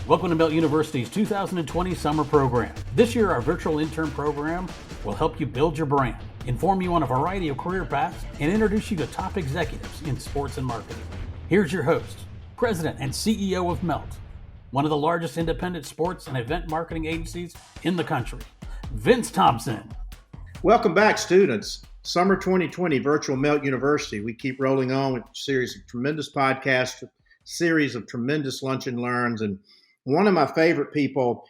Welcome to Melt University's 2020 summer program. This year, our virtual intern program will help you build your brand, inform you on a variety of career paths, and introduce you to top executives in sports and marketing. Here's your host, President and CEO of Melt, one of the largest independent sports and event marketing agencies in the country, Vince Thompson. Welcome back, students. Summer 2020 Virtual Melt University. We keep rolling on with a series of tremendous podcasts, series of tremendous lunch and learns, and one of my favorite people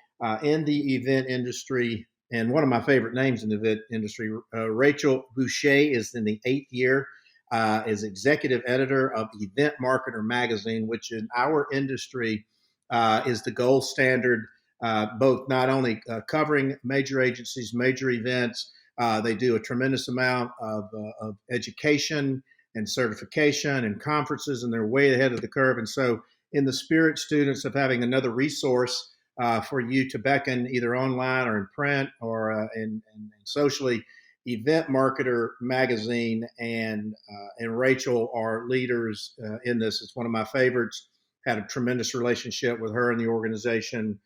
in the event industry, and one of my favorite names in the event industry, Rachel Boucher, is in the 8th year, is executive editor of Event Marketer magazine, which in our industry is the gold standard, both not only covering major agencies, major events. They do a tremendous amount of education and certification and conferences, and they're way ahead of the curve. And so in the spirit, students, of having another resource for you to beckon either online or in print or in socially, Event Marketer magazine and Rachel are leaders in this. It's one of my favorites. Had a tremendous relationship with her and the organization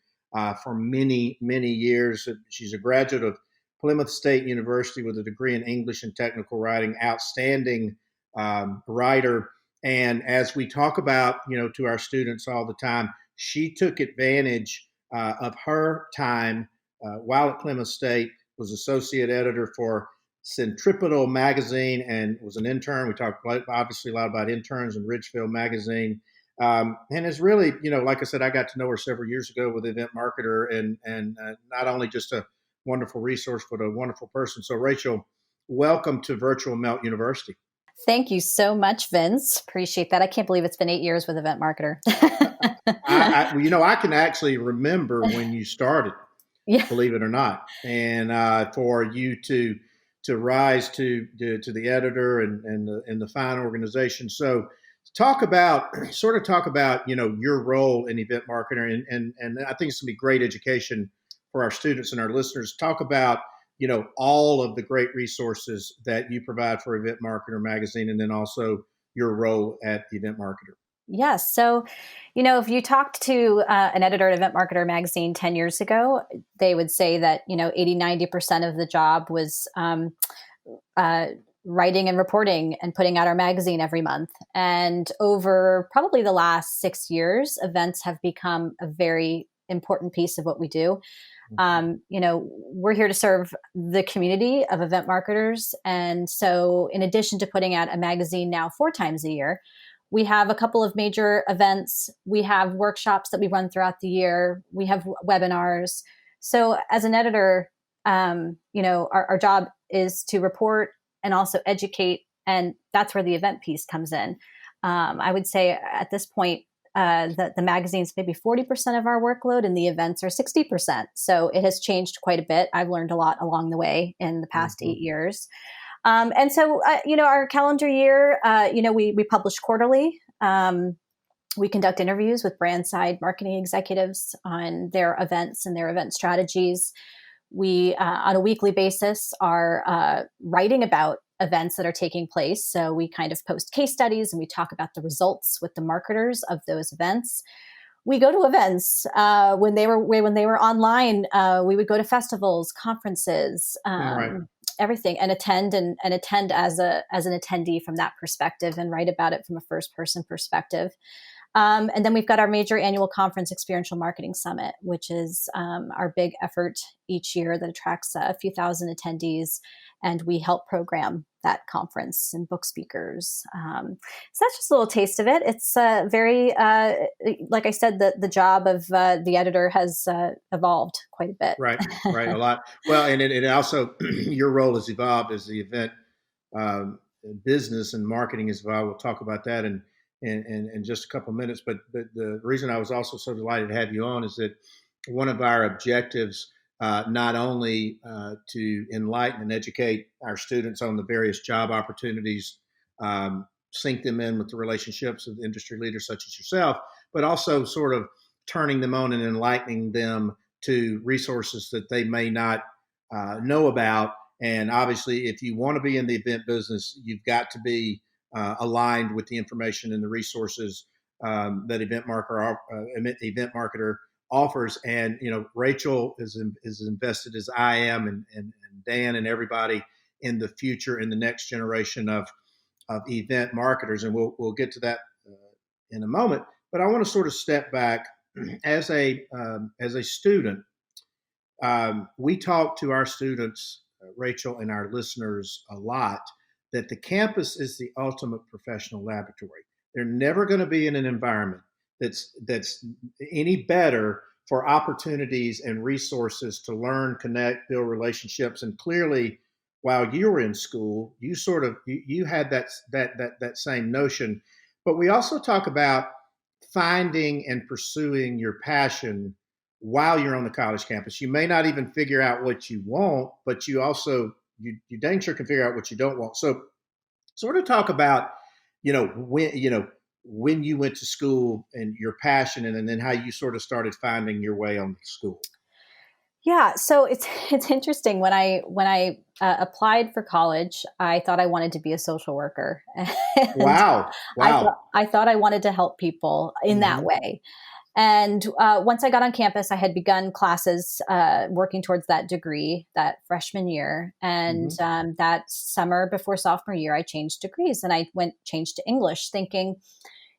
for many, many years. She's a graduate of Plymouth State University with a degree in English and technical writing, outstanding writer. And as we talk about, to our students all the time, she took advantage of her time while at Plymouth State, was associate editor for Centripetal magazine and was an intern. We talked obviously a lot about interns in Ridgefield magazine. And it's really, like I said, I got to know her several years ago with Event Marketer and not only just a wonderful resource, but a wonderful person. So Rachel, welcome to Virtual Melt University. Thank you so much, Vince. Appreciate that. I can't believe it's been 8 years with Event Marketer. I can actually remember when you started, believe it or not, and for you to rise to the editor and the fine organization. So talk about your role in Event Marketer, and I think it's going to be great education for our students and our listeners. Talk about all of the great resources that you provide for Event Marketer magazine, and then also your role at Event Marketer. Yes. So, if you talked to an editor at Event Marketer magazine 10 years ago, they would say that, 80-90% of the job was writing and reporting and putting out our magazine every month. And over probably the last 6 years, events have become a very important piece of what we do. We're here to serve the community of event marketers. And so in addition to putting out a magazine now 4 times a year, we have a couple of major events. We have workshops that we run throughout the year. We have webinars. So as an editor, our job is to report and also educate. And that's where the event piece comes in. I would say at this point, the magazine's maybe 40% of our workload and the events are 60%. So it has changed quite a bit. I've learned a lot along the way in the past 8 years. And so, our calendar year, we publish quarterly. We conduct interviews with brand side marketing executives on their events and their event strategies. We, on a weekly basis, are writing about events that are taking place. So we kind of post case studies and we talk about the results with the marketers of those events. We go to events when they were online. We would go to festivals, conferences, everything, and attend as an attendee from that perspective and write about it from a first person perspective. And then we've got our major annual conference, Experiential Marketing Summit, which is our big effort each year that attracts a few thousand attendees. And we help program that conference and book speakers. So that's just a little taste of it. It's very, like I said, the job of the editor has evolved quite a bit. Right, a lot. Well, and it also, your role has evolved as the event business and marketing has evolved. We'll talk about that in just a couple of minutes. But the reason I was also so delighted to have you on is that one of our objectives, not only to enlighten and educate our students on the various job opportunities, sync them in with the relationships of industry leaders such as yourself, but also sort of turning them on and enlightening them to resources that they may not know about And obviously, if you want to be in the event business, you've got to be aligned with the information and the resources that event marketer offers. And Rachel is invested as I am, and Dan and everybody in the future, in the next generation of event marketers, and we'll get to that in a moment. But I want to sort of step back as a student. We talk to our students, Rachel, and our listeners a lot, that the campus is the ultimate professional laboratory. They're never going to be in an environment that's any better for opportunities and resources to learn, connect, build relationships. And clearly, while you were in school, you had that same notion. But we also talk about finding and pursuing your passion while you're on the college campus. You may not even figure out what you want, but you also you dang sure can figure out what you don't want. So sort of talk about when you went to school and your passion, and then how you sort of started finding your way on school. Yeah, so it's interesting. When I applied for college, I thought I wanted to be a social worker. Wow! I thought I wanted to help people in that way. And once I got on campus, I had begun classes working towards that degree that freshman year. And that summer before sophomore year, I changed degrees and I changed to English, thinking,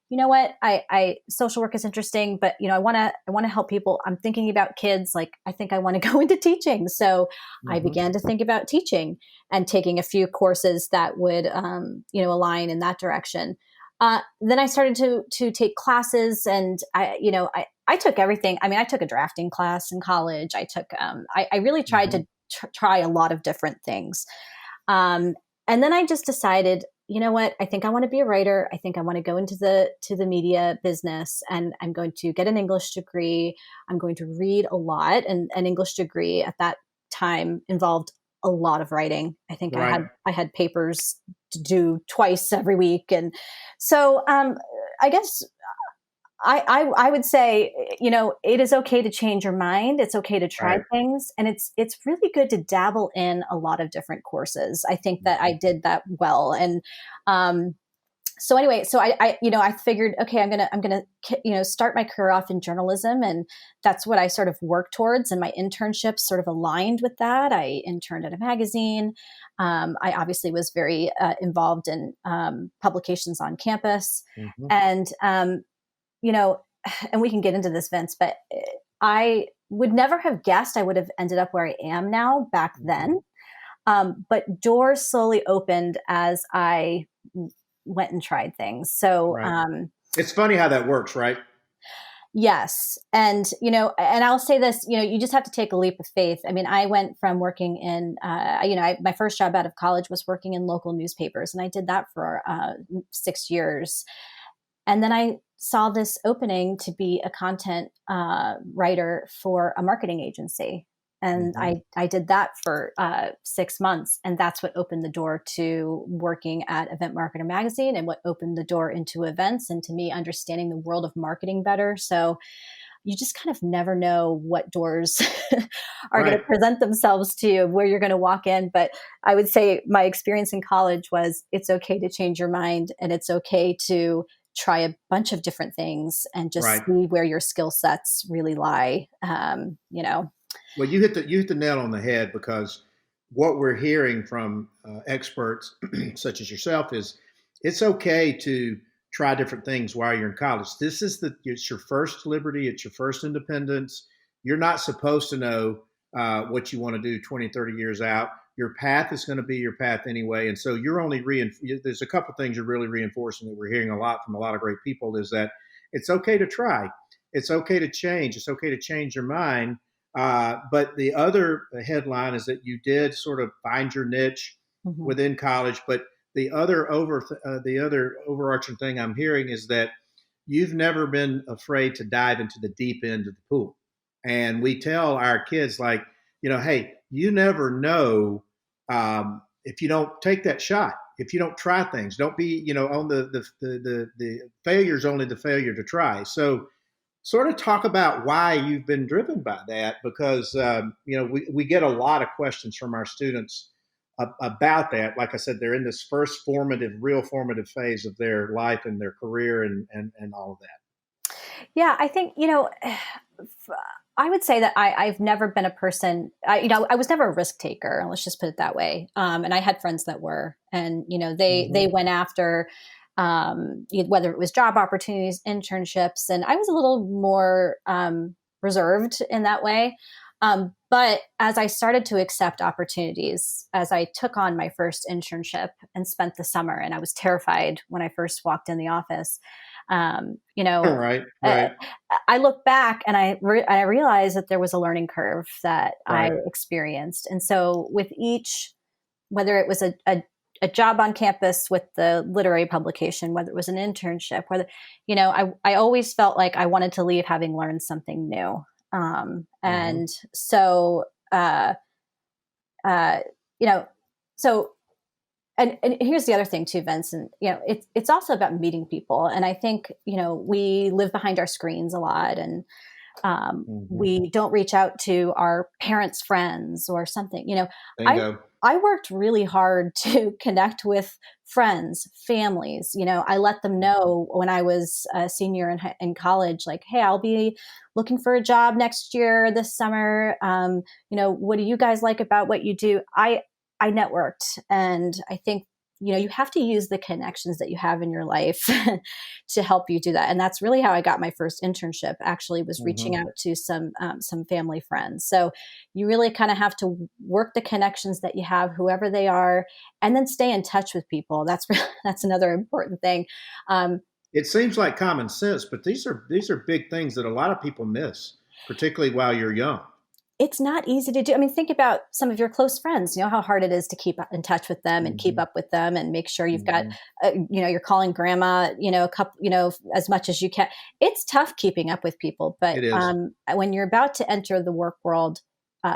you know what, I social work is interesting, but I want to help people. I'm thinking about kids. Like, I think I want to go into teaching. So I began to think about teaching and taking a few courses that would align in that direction. Then I started to take classes, and I took everything. I mean, I took a drafting class in college. I took I really tried to try a lot of different things. And then I just decided, you know what? I think I want to be a writer. I think I want to go into the media business, and I'm going to get an English degree. I'm going to read a lot, and an English degree at that time involved a lot of writing. I think I had papers to do twice every week, and so I guess I would say, it is okay to change your mind. It's okay to try things, and it's really good to dabble in a lot of different courses. I think that I did that well, and so anyway, so I figured, okay, I'm gonna start my career off in journalism, and that's what I sort of worked towards. And my internships sort of aligned with that. I interned at a magazine. I obviously was very involved in publications on campus, and and we can get into this, Vince, but I would never have guessed I would have ended up where I am now back then. But doors slowly opened as I went and tried things. So it's funny how that works, right? Yes. And, and I'll say this, you just have to take a leap of faith. I mean, I went from working in, my first job out of college was working in local newspapers, and I did that for 6 years. And then I saw this opening to be a content writer for a marketing agency. And I did that for 6 months. And that's what opened the door to working at Event Marketer Magazine, and what opened the door into events, and to me understanding the world of marketing better. So you just kind of never know what doors are going to present themselves to you, where you're going to walk in. But I would say my experience in college was, it's okay to change your mind, and it's okay to try a bunch of different things and just see where your skill sets really lie. Well, you hit the nail on the head, because what we're hearing from experts such as yourself is, it's okay to try different things while you're in college. It's your first liberty. It's your first independence. You're not supposed to know what you want to do 20, 30 years out. Your path is going to be your path anyway. And so you're only there's a couple of things you're really reinforcing that we're hearing a lot from a lot of great people, is that it's okay to try. It's okay to change. It's okay to change your mind. But the other headline is that you did sort of find your niche within college. But the other overarching thing I'm hearing is that you've never been afraid to dive into the deep end of the pool. And we tell our kids, like, hey, you never know if you don't take that shot, if you don't try things. Don't be, on the failure's only the failure to try. So sort of talk about why you've been driven by that, because we get a lot of questions from our students about that. Like I said, they're in this first real formative phase of their life and their career and all of that. Yeah, I think, I would say that I've never been a person, I was never a risk taker. Let's just put it that way. And I had friends that were, and, they went after, whether it was job opportunities, internships, and I was a little more reserved in that way. But as I started to accept opportunities, as I took on my first internship and spent the summer, and I was terrified when I first walked in the office, Right. I look back and I realized that there was a learning curve that Right. I experienced. And so with each, whether it was a job on campus with the literary publication, whether it was an internship, whether, I always felt like I wanted to leave having learned something new. And so, so, and here's the other thing too, Vincent, it's also about meeting people. And I think, we live behind our screens a lot, and we don't reach out to our parents' friends or something. Bingo. I worked really hard to connect with friends, families. I let them know when I was a senior in college, like, hey, I'll be looking for a job next year, this summer. What do you guys like about what you do? I networked, and I think, you have to use the connections that you have in your life to help you do that. And that's really how I got my first internship, actually, was reaching out to some family friends. So you really kind of have to work the connections that you have, whoever they are, and then stay in touch with people. That's another important thing. It seems like common sense, but these are big things that a lot of people miss, particularly while you're young. It's not easy to do. I mean, think about some of your close friends, how hard it is to keep in touch with them and keep up with them and make sure you've got, you're calling grandma, a couple, as much as you can. It's tough keeping up with people, but when you're about to enter the work world,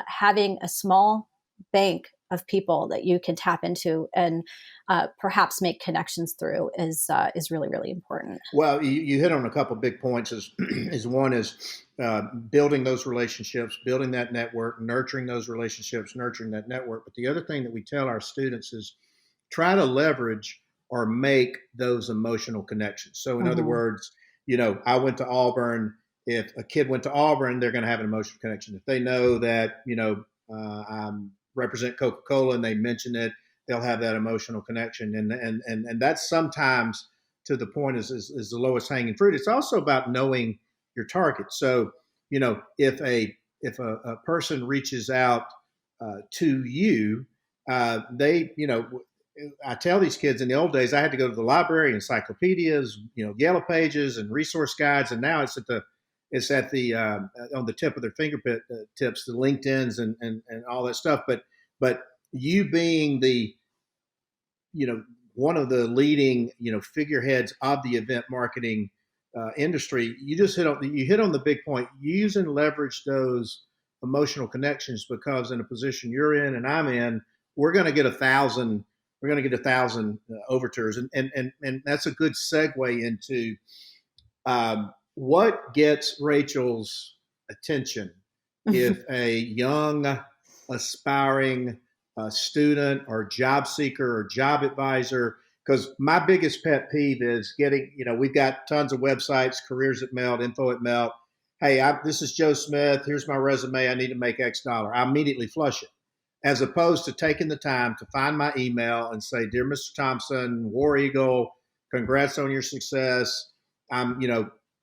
having a small bank of people that you can tap into and perhaps make connections through is really, really important. Well, you hit on a couple of big points. Is one is building those relationships, building that network, nurturing those relationships, nurturing that network. But the other thing that we tell our students is try to leverage or make those emotional connections. So in other words, I went to Auburn. If a kid went to Auburn, they're going to have an emotional connection. If they know that, I represent Coca-Cola and they mention it, they'll have that emotional connection. And that's sometimes to the point is the lowest hanging fruit. It's also about knowing your target. So, if a person reaches out to you, they, I tell these kids in the old days, I had to go to the library, encyclopedias, yellow pages and resource guides. And now it's at the on the tip of their fingertips, the LinkedIn's and all that stuff. But you being the, one of the leading, figureheads of the event marketing industry, you hit on the big point. Use and leverage those emotional connections, because in a position you're in and I'm in, we're going to get 1,000. We're going to get 1,000 overtures, and that's a good segue into what gets Rachel's attention if a young, aspiring student or job seeker or job advisor. Because my biggest pet peeve is getting, we've got tons of websites, careers at Melt, info at Melt. Hey, this is Joe Smith. Here's my resume. I need to make X dollar. I immediately flush it, as opposed to taking the time to find my email and say, dear Mr. Thompson, War Eagle, congrats on your success. I'm,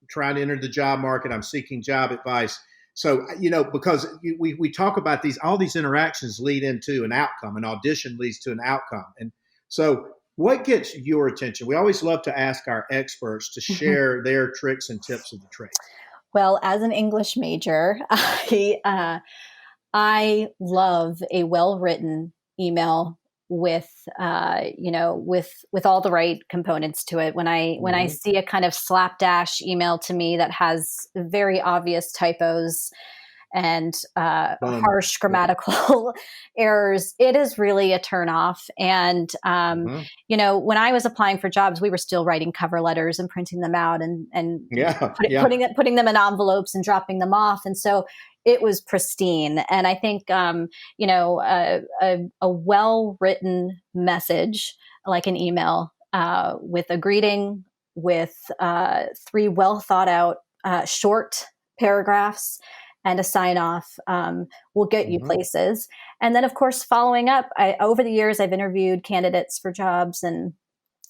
trying to enter the job market. I'm seeking job advice. So, because we talk about all these interactions lead into an outcome. An audition leads to an outcome. And so what gets your attention? We always love to ask our experts to share their tricks and tips of the trade. Well, as an English major, I love a well-written email with all the right components to it. When I see a kind of slapdash email to me that has very obvious typos and harsh grammatical errors, it is really a turnoff. And when I was applying for jobs, we were still writing cover letters and printing them out and putting them in envelopes and dropping them off. And so it was pristine. And I think, a well-written message, like an email, with a greeting, with 3 well thought out short paragraphs and a sign off, will get you places. And then, of course, following up, over the years, I've interviewed candidates for jobs, and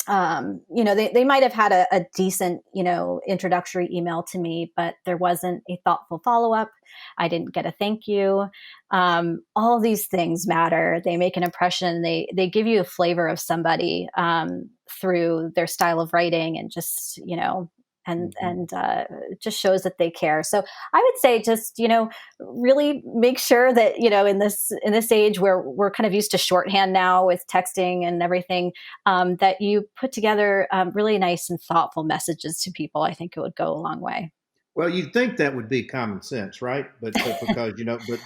they might have had a decent, introductory email to me, but there wasn't a thoughtful follow-up. I didn't get a thank you. All these things matter. They make an impression. They give you a flavor of somebody through their style of writing, and just, and just shows that they care. So I would say just, really make sure that, in this age where we're kind of used to shorthand now with texting and everything, that you put together really nice and thoughtful messages to people. I think it would go a long way. Well, you'd think that would be common sense, right? But because,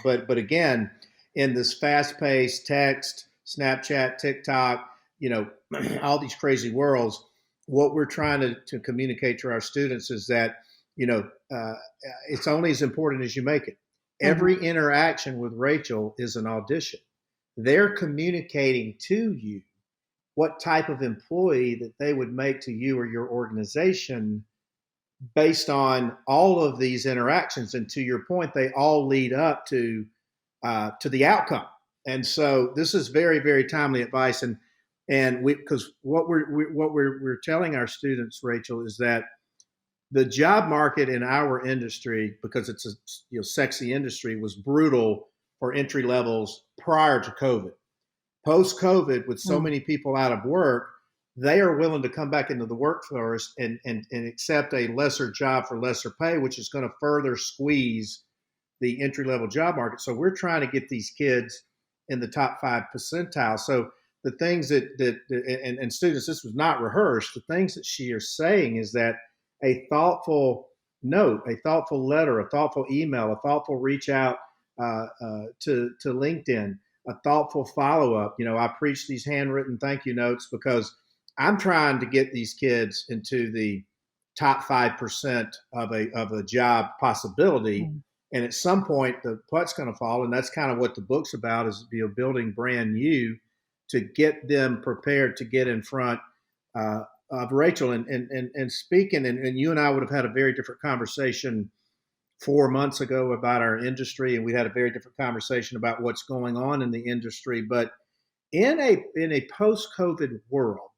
but again, in this fast-paced text, Snapchat, TikTok, all these crazy worlds, what we're trying to communicate to our students is that, it's only as important as you make it. Every interaction with Rachel is an audition. They're communicating to you what type of employee that they would make to you or your organization based on all of these interactions. And to your point, they all lead up to the outcome. And so this is very, very timely advice. And because what we're telling our students, Rachel, is that the job market in our industry, because it's a sexy industry, was brutal for entry levels prior to COVID. Post COVID, with so many people out of work, they are willing to come back into the workforce and accept a lesser job for lesser pay, which is going to further squeeze the entry level job market. So we're trying to get these kids in the top 5 percentile. So the things that students, this was not rehearsed. The things that she is saying is that a thoughtful note, a thoughtful letter, a thoughtful email, a thoughtful reach out to LinkedIn, a thoughtful follow up. I preach these handwritten thank you notes because I'm trying to get these kids into the top 5% of a job possibility. And at some point, the putt's going to fall, and that's kind of what the book's about: is building brand new to get them prepared to get in front of Rachel. And speaking, and you and I would have had a very different conversation 4 months ago about our industry, and we had a very different conversation about what's going on in the industry. But in a post-COVID world,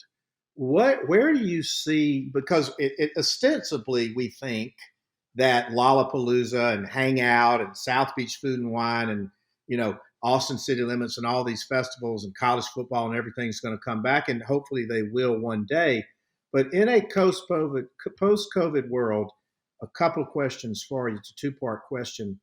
where do you see? Because it ostensibly we think that Lollapalooza and Hangout and South Beach Food and Wine and Austin City Limits and all these festivals and college football and everything's going to come back, and hopefully they will one day. But in a post-COVID world, a couple of questions for you. It's a 2-part question.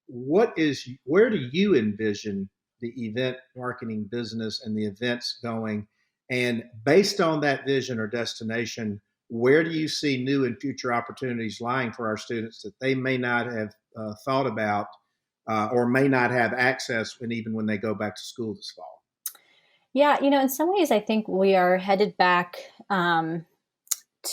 Where do you envision the event marketing business and the events going? And based on that vision or destination, where do you see new and future opportunities lying for our students that they may not have thought about or may not have access even when they go back to school this fall? Yeah, in some ways, I think we are headed back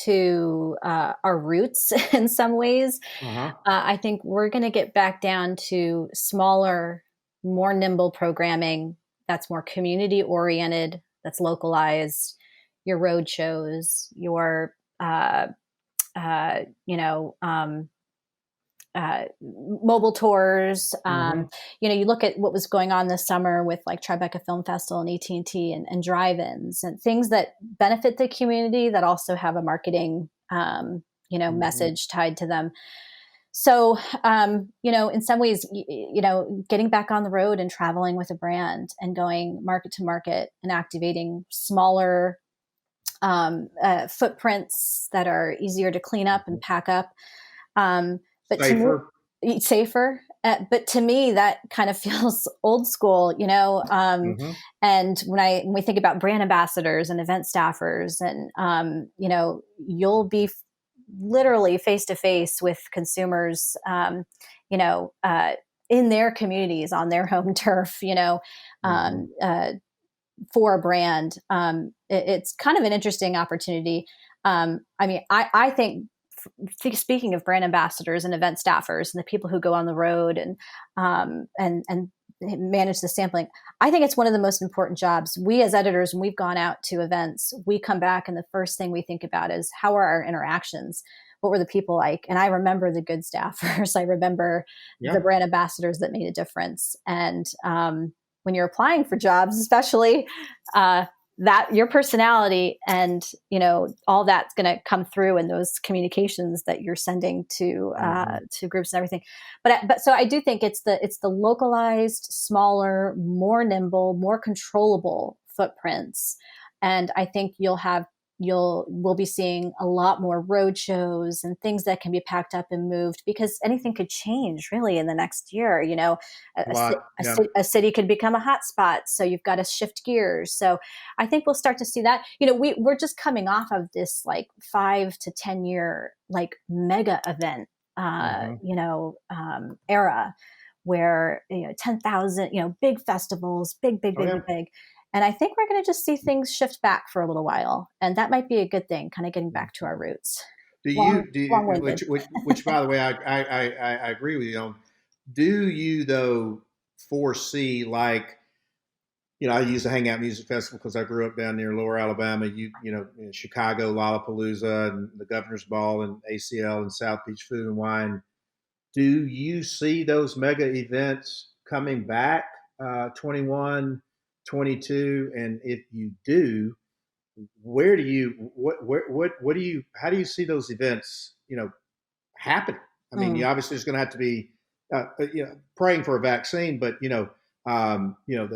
to our roots in some ways. I think we're going to get back down to smaller, more nimble programming that's more community oriented, that's localized, your road shows, your mobile tours. You look at what was going on this summer with like Tribeca Film Festival and AT&T and drive-ins and things that benefit the community that also have a marketing, message tied to them. So, in some ways, getting back on the road and traveling with a brand and going market to market and activating smaller footprints that are easier to clean up and pack up. But safer. But to me, that kind of feels old school, and when we think about brand ambassadors and event staffers and, you'll be literally face to face with consumers, in their communities, on their home turf, for a brand. It's kind of an interesting opportunity. I think speaking of brand ambassadors and event staffers and the people who go on the road and manage the sampling, I think it's one of the most important jobs. We as editors, when we've gone out to events, we come back and the first thing we think about is how are our interactions? What were the people like? And I remember the good staffers. I remember the brand ambassadors that made a difference. And when you're applying for jobs, especially, that your personality and, all that's going to come through in those communications that you're sending to groups and everything. But so I do think it's the localized, smaller, more nimble, more controllable footprints. And I think we'll be seeing a lot more road shows and things that can be packed up and moved, because anything could change really in the next year. A city could become a hot spot. So you've got to shift gears. So I think we'll start to see that. We're just coming off of this like 5 to 10 year like mega event, era where, 10,000, big festivals, big. And I think we're going to just see things shift back for a little while. And that might be a good thing, kind of getting back to our roots. Which by the way, I agree with you on. Do you, though, foresee, like, I used to hang out music festival because I grew up down near Lower Alabama, in Chicago, Lollapalooza, and the Governor's Ball, and ACL, and South Beach Food and Wine. Do you see those mega events coming back, 21, 22, and if you do, how do you see those events, happening? I mean, obviously there's going to have to be, praying for a vaccine, but the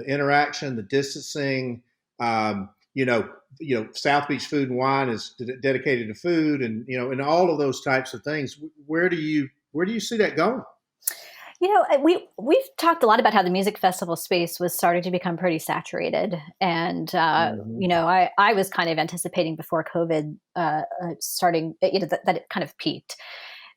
interaction, the distancing, South Beach Food and Wine is dedicated to food, and and all of those types of things. Where do you see that going? We've talked a lot about how the music festival space was starting to become pretty saturated. And, I was kind of anticipating before COVID starting, that it kind of peaked.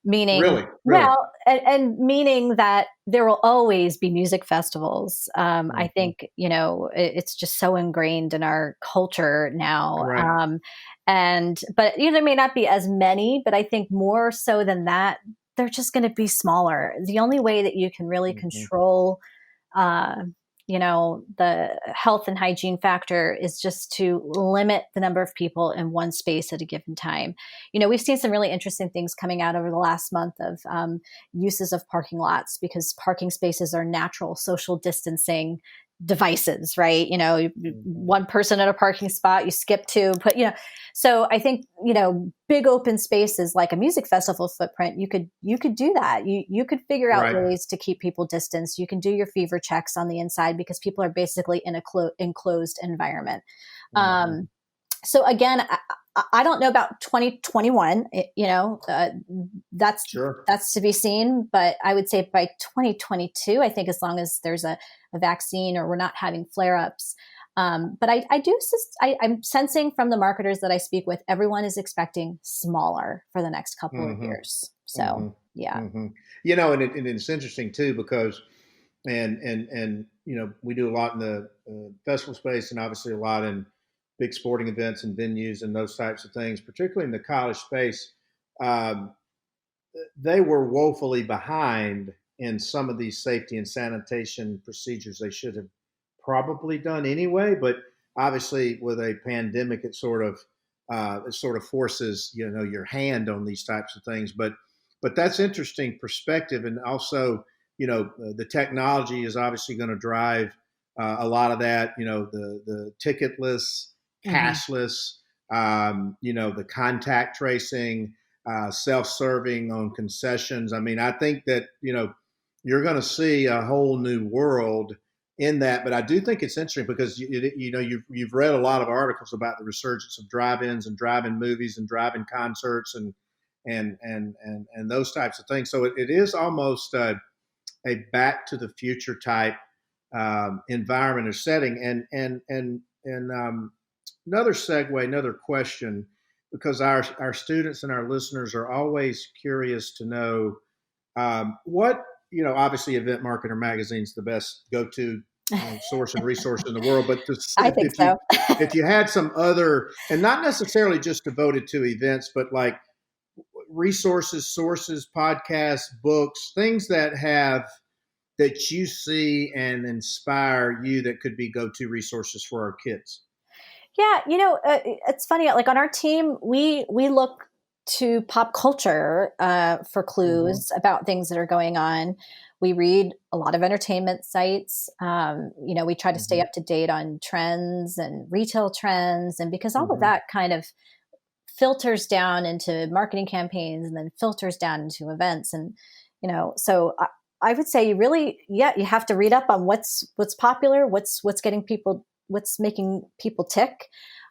Meaning, really? Well, and meaning that there will always be music festivals. I think, it's just so ingrained in our culture now. Right. But there may not be as many, but I think more so than that, they're just going to be smaller. The only way that you can really control, the health and hygiene factor is just to limit the number of people in one space at a given time. We've seen some really interesting things coming out over the last month of uses of parking lots, because parking spaces are natural social distancing devices, right? One person at a parking spot, you skip two, so I think, big open spaces like a music festival footprint, you could do that. You could figure out ways to keep people distanced. You can do your fever checks on the inside because people are basically in a enclosed environment. So again, I don't know about 2021, that's to be seen, but I would say by 2022, I think as long as there's a vaccine or we're not having flare-ups. But I'm sensing from the marketers that I speak with, everyone is expecting smaller for the next couple of years. So, yeah. And it's interesting too, because, and we do a lot in the festival space, and obviously a lot in big sporting events and venues and those types of things, particularly in the college space. They were woefully behind in some of these safety and sanitation procedures they should have probably done anyway, but obviously with a pandemic, it sort of forces your hand on these types of things. But that's interesting perspective, and also the technology is obviously going to drive a lot of that. The ticketless, cashless, the contact tracing, self-serving on concessions. I mean, I think that you're going to see a whole new world in that, but I do think it's interesting because you've read a lot of articles about the resurgence of drive-ins and drive-in movies and drive-in concerts and those types of things. So it is almost a back to the future type environment or setting. And another segue, another question, because our students and our listeners are always curious to know what. Obviously, Event Marketer Magazine's the best go-to source and resource in the world. But if you had some other, and not necessarily just devoted to events, but like resources, sources, podcasts, books, things that you see and inspire you that could be go-to resources for our kids? Yeah, it's funny. Like on our team, we look to pop culture for Mm-hmm. clues about things that are going on. We read a lot of entertainment sites. We try to stay Mm-hmm. up to date on trends and retail trends, and because all of Mm-hmm. that kind of filters down into marketing campaigns and then filters down into events, and so I would say you have to read up on what's popular, what's getting people, what's making people tick.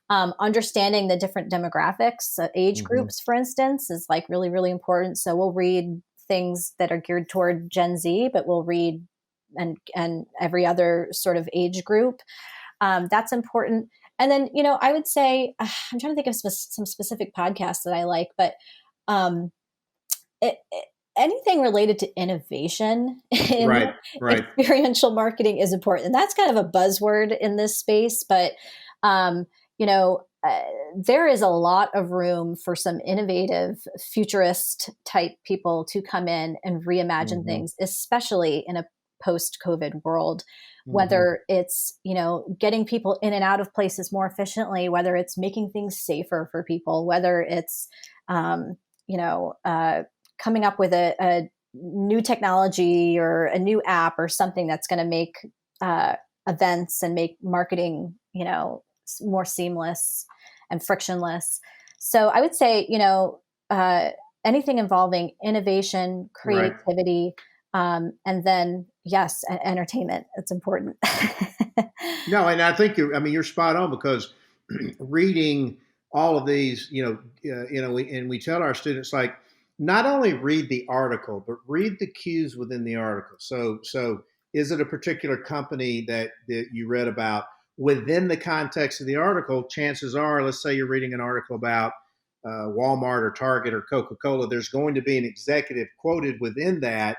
Understanding the different demographics, age Mm-hmm. groups, for instance, is like really, really important. So we'll read things that are geared toward Gen Z, but we'll read and every other sort of age group. That's important. And then, I would say, I'm trying to think of some specific podcasts that I like, but um, anything related to innovation in Right, right. experiential marketing is important. And that's kind of a buzzword in this space, but um, there is a lot of room for some innovative futurist type people to come in and reimagine Mm-hmm. things, especially in a post-COVID world, Mm-hmm. whether it's, getting people in and out of places more efficiently, whether it's making things safer for people, whether it's, you know, uh, coming up with a new technology or a new app or something that's going to make events and make marketing, more seamless and frictionless. So I would say, anything involving innovation, Right. creativity, and then yes, entertainment. It's important. No, and I think you're spot on because reading all of these, we tell our students like not only read the article, but read the cues within the article. So is it a particular company that you read about within the context of the article? Chances are, let's say you're reading an article about Walmart or Target or Coca-Cola, there's going to be an executive quoted within that.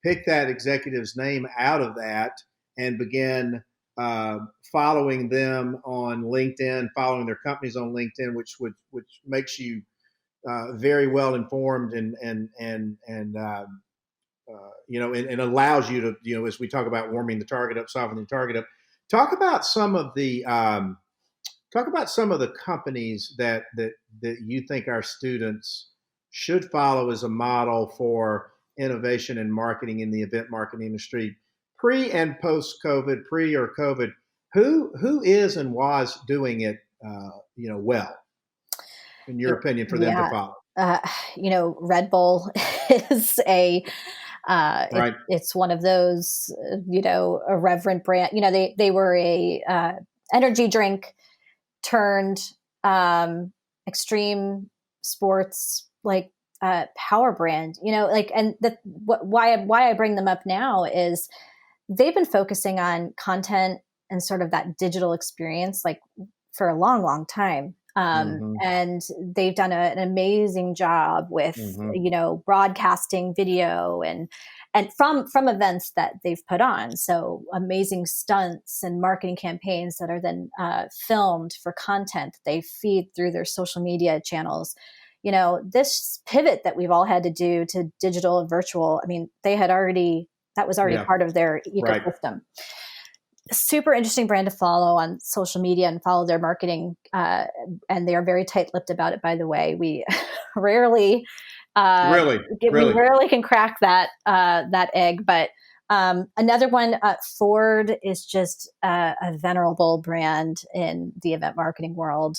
Pick that executive's name out of that and begin following them on LinkedIn, following their companies on LinkedIn, which makes you very well informed and allows you to, as we talk about warming the target up, softening the target up. Talk about some of the companies that you think our students should follow as a model for innovation and marketing in the event marketing industry, pre and post COVID, pre or COVID. Who is and was doing it, well, in your opinion, for them to Yeah. follow? Uh, Red Bull is Right. it's one of those, irreverent brand. They were a energy drink turned extreme sports like power brand. And why I bring them up now is they've been focusing on content and sort of that digital experience like for a long, long time. Mm-hmm. And they've done an amazing job with, Mm-hmm. broadcasting video and from events that they've put on. So amazing stunts and marketing campaigns that are then filmed for content that they feed through their social media channels. This pivot that we've all had to do to digital and virtual, I mean, that was already Yeah. part of their Right. ecosystem. Super interesting brand to follow on social media and follow their marketing. And they are very tight-lipped about it, by the way. We rarely, Really. we Really. rarely can crack that egg. But another one, Ford is just a venerable brand in the event marketing world.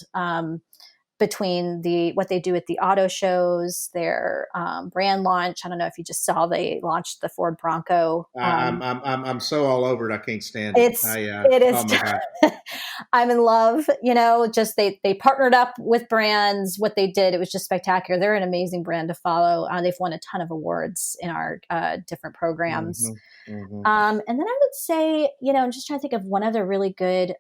Between what they do at the auto shows, their brand launch. I don't know if you just saw they launched the Ford Bronco. I'm so all over it. I can't stand it. It is. Oh my god. I'm in love. Just they partnered up with brands. What they did, it was just spectacular. They're an amazing brand to follow. They've won a ton of awards in our different programs. Mm-hmm. Mm-hmm. And then I would say, I'm just trying to think of one other really good.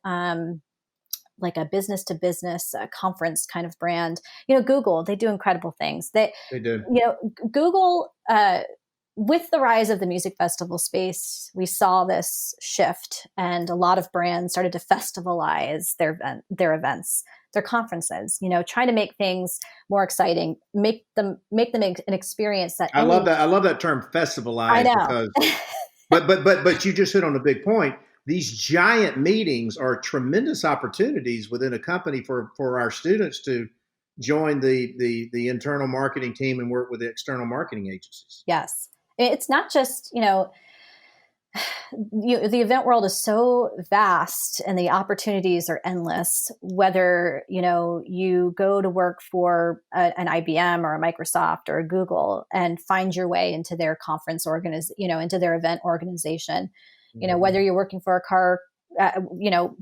Like a business to business conference kind of brand. Google, they do incredible things. They do. Google with the rise of the music festival space, we saw this shift, and a lot of brands started to festivalize their events, their conferences, trying to make things more exciting, make them an experience that I love that. I love that term festivalize. I know. Because but you just hit on a big point. These giant meetings are tremendous opportunities within a company for our students to join the internal marketing team and work with the external marketing agencies. Yes. It's not just, the event world is so vast and the opportunities are endless, whether, you go to work for an IBM or a Microsoft or a Google and find your way into their conference into their event organization, whether you're working for a car,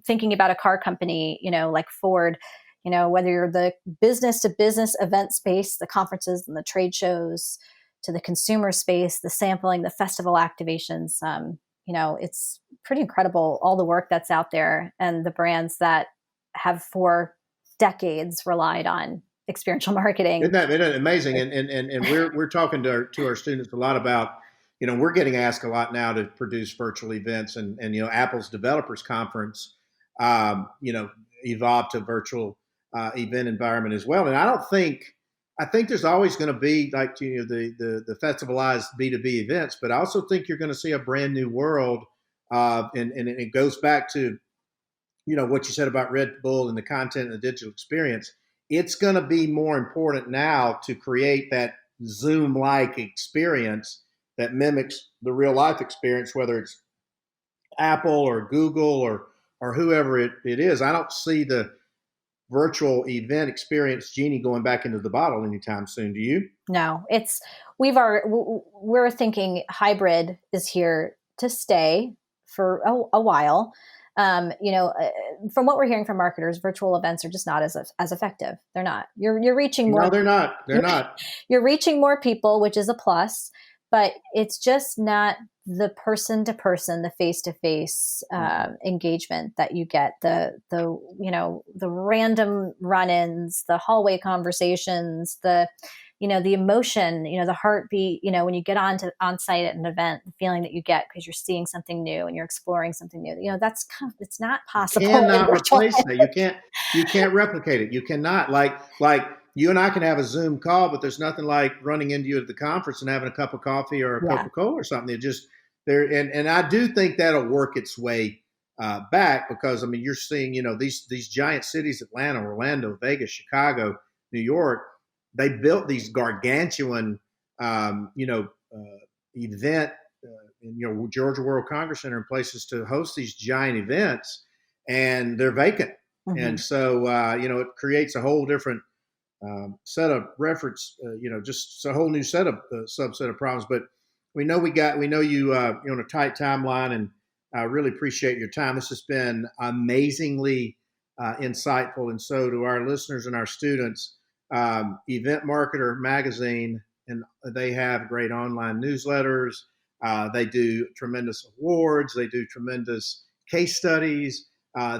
thinking about a car company, like Ford, whether you're the business to business event space, the conferences and the trade shows, to the consumer space, the sampling, the festival activations. It's pretty incredible, all the work that's out there and the brands that have for decades relied on experiential marketing. Isn't that amazing? And we're talking to our students a lot about, we're getting asked a lot now to produce virtual events, and Apple's developers conference, evolved to virtual event environment as well. And I think there's always going to be like the festivalized B2B events, but I also think you're going to see a brand new world, and it goes back to what you said about Red Bull and the content and the digital experience. It's going to be more important now to create that Zoom-like experience that mimics the real life experience, whether it's Apple or Google or whoever it is. I don't see the virtual event experience genie going back into the bottle anytime soon. Do you? No, we're thinking hybrid is here to stay for a while. From what we're hearing from marketers, virtual events are just not as effective. They're not. You're reaching more. No, they're not. They're not. You're reaching more people, which is a plus, but it's just not the person to person, the face to face engagement that you get. The random run-ins, the hallway conversations, the emotion, the heartbeat, when you get on site at an event, the feeling that you get because you're seeing something new and you're exploring something new, that's it's not possible. You cannot replace that. You can't replicate it. You cannot like you and I can have a Zoom call, but there's nothing like running into you at the conference and having a cup of coffee or a Coca-Cola or something. It just there. And I do think that'll work its way back, because you're seeing, these giant cities, Atlanta, Orlando, Vegas, Chicago, New York, they built these gargantuan, event, Georgia World Congress Center and places to host these giant events, and they're vacant. Mm-hmm. And so, it creates a whole different set of reference, just a whole new set of subset of problems. But we know you, you're on a tight timeline, and I really appreciate your time. This has been amazingly insightful. And so to our listeners and our students, Event Marketer Magazine, and they have great online newsletters. They do tremendous awards. They do tremendous case studies.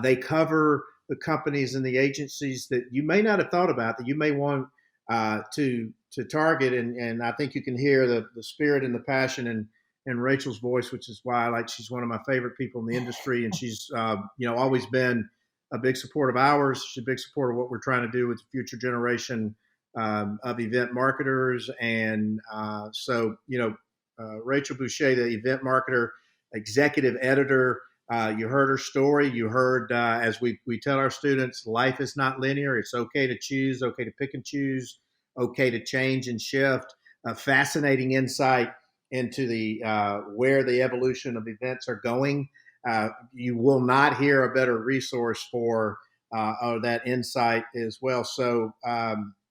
They cover the companies and the agencies that you may not have thought about, that you may want to target. And I think you can hear the spirit and the passion in Rachel's voice, which is why she's one of my favorite people in the industry. And she's always been a big supporter of ours. She's a big supporter of what we're trying to do with the future generation of event marketers. And Rachel Boucher, the event marketer, executive editor. You heard her story. You heard, as we tell our students, life is not linear. It's okay to choose, okay to pick and choose, okay to change and shift. A fascinating insight into the where the evolution of events are going. You will not hear a better resource for that insight as well. So,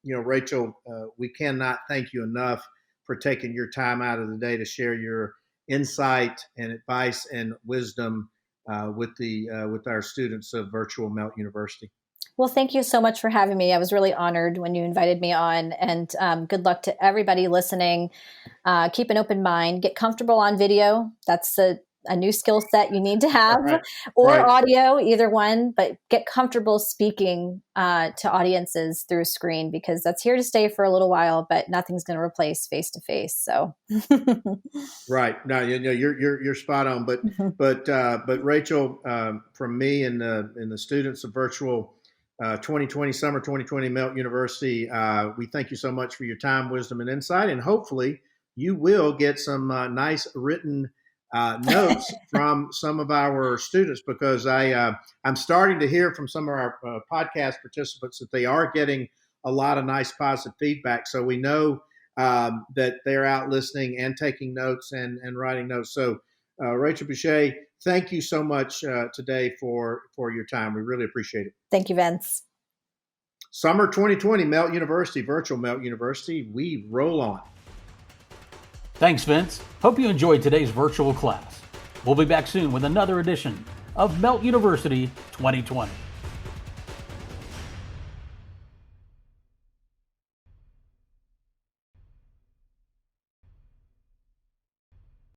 Rachel, we cannot thank you enough for taking your time out of the day to share your insight and advice and wisdom with our students of Virtual Melt University. Well, thank you so much for having me. I was really honored when you invited me on, and good luck to everybody listening. Keep an open mind, get comfortable on video. That's a new skill set you need to have, Right. or Right. audio, either one, but get comfortable speaking to audiences through a screen, because that's here to stay for a little while, but nothing's going to replace face-to-face. So. Right. No, you're spot on. But Rachel, from me and the students of virtual 2020 summer 2020 Melt University, we thank you so much for your time, wisdom, and insight, and hopefully you will get some nice written notes from some of our students, because I'm starting to hear from some of our podcast participants that they are getting a lot of nice positive feedback. So we know that they're out listening and taking notes and writing notes. So Rachel Boucher, thank you so much today for your time. We really appreciate it. Thank you, Vince. Summer 2020 Melt University, virtual Melt University, we roll on. Thanks, Vince. Hope you enjoyed today's virtual class. We'll be back soon with another edition of Melt University 2020.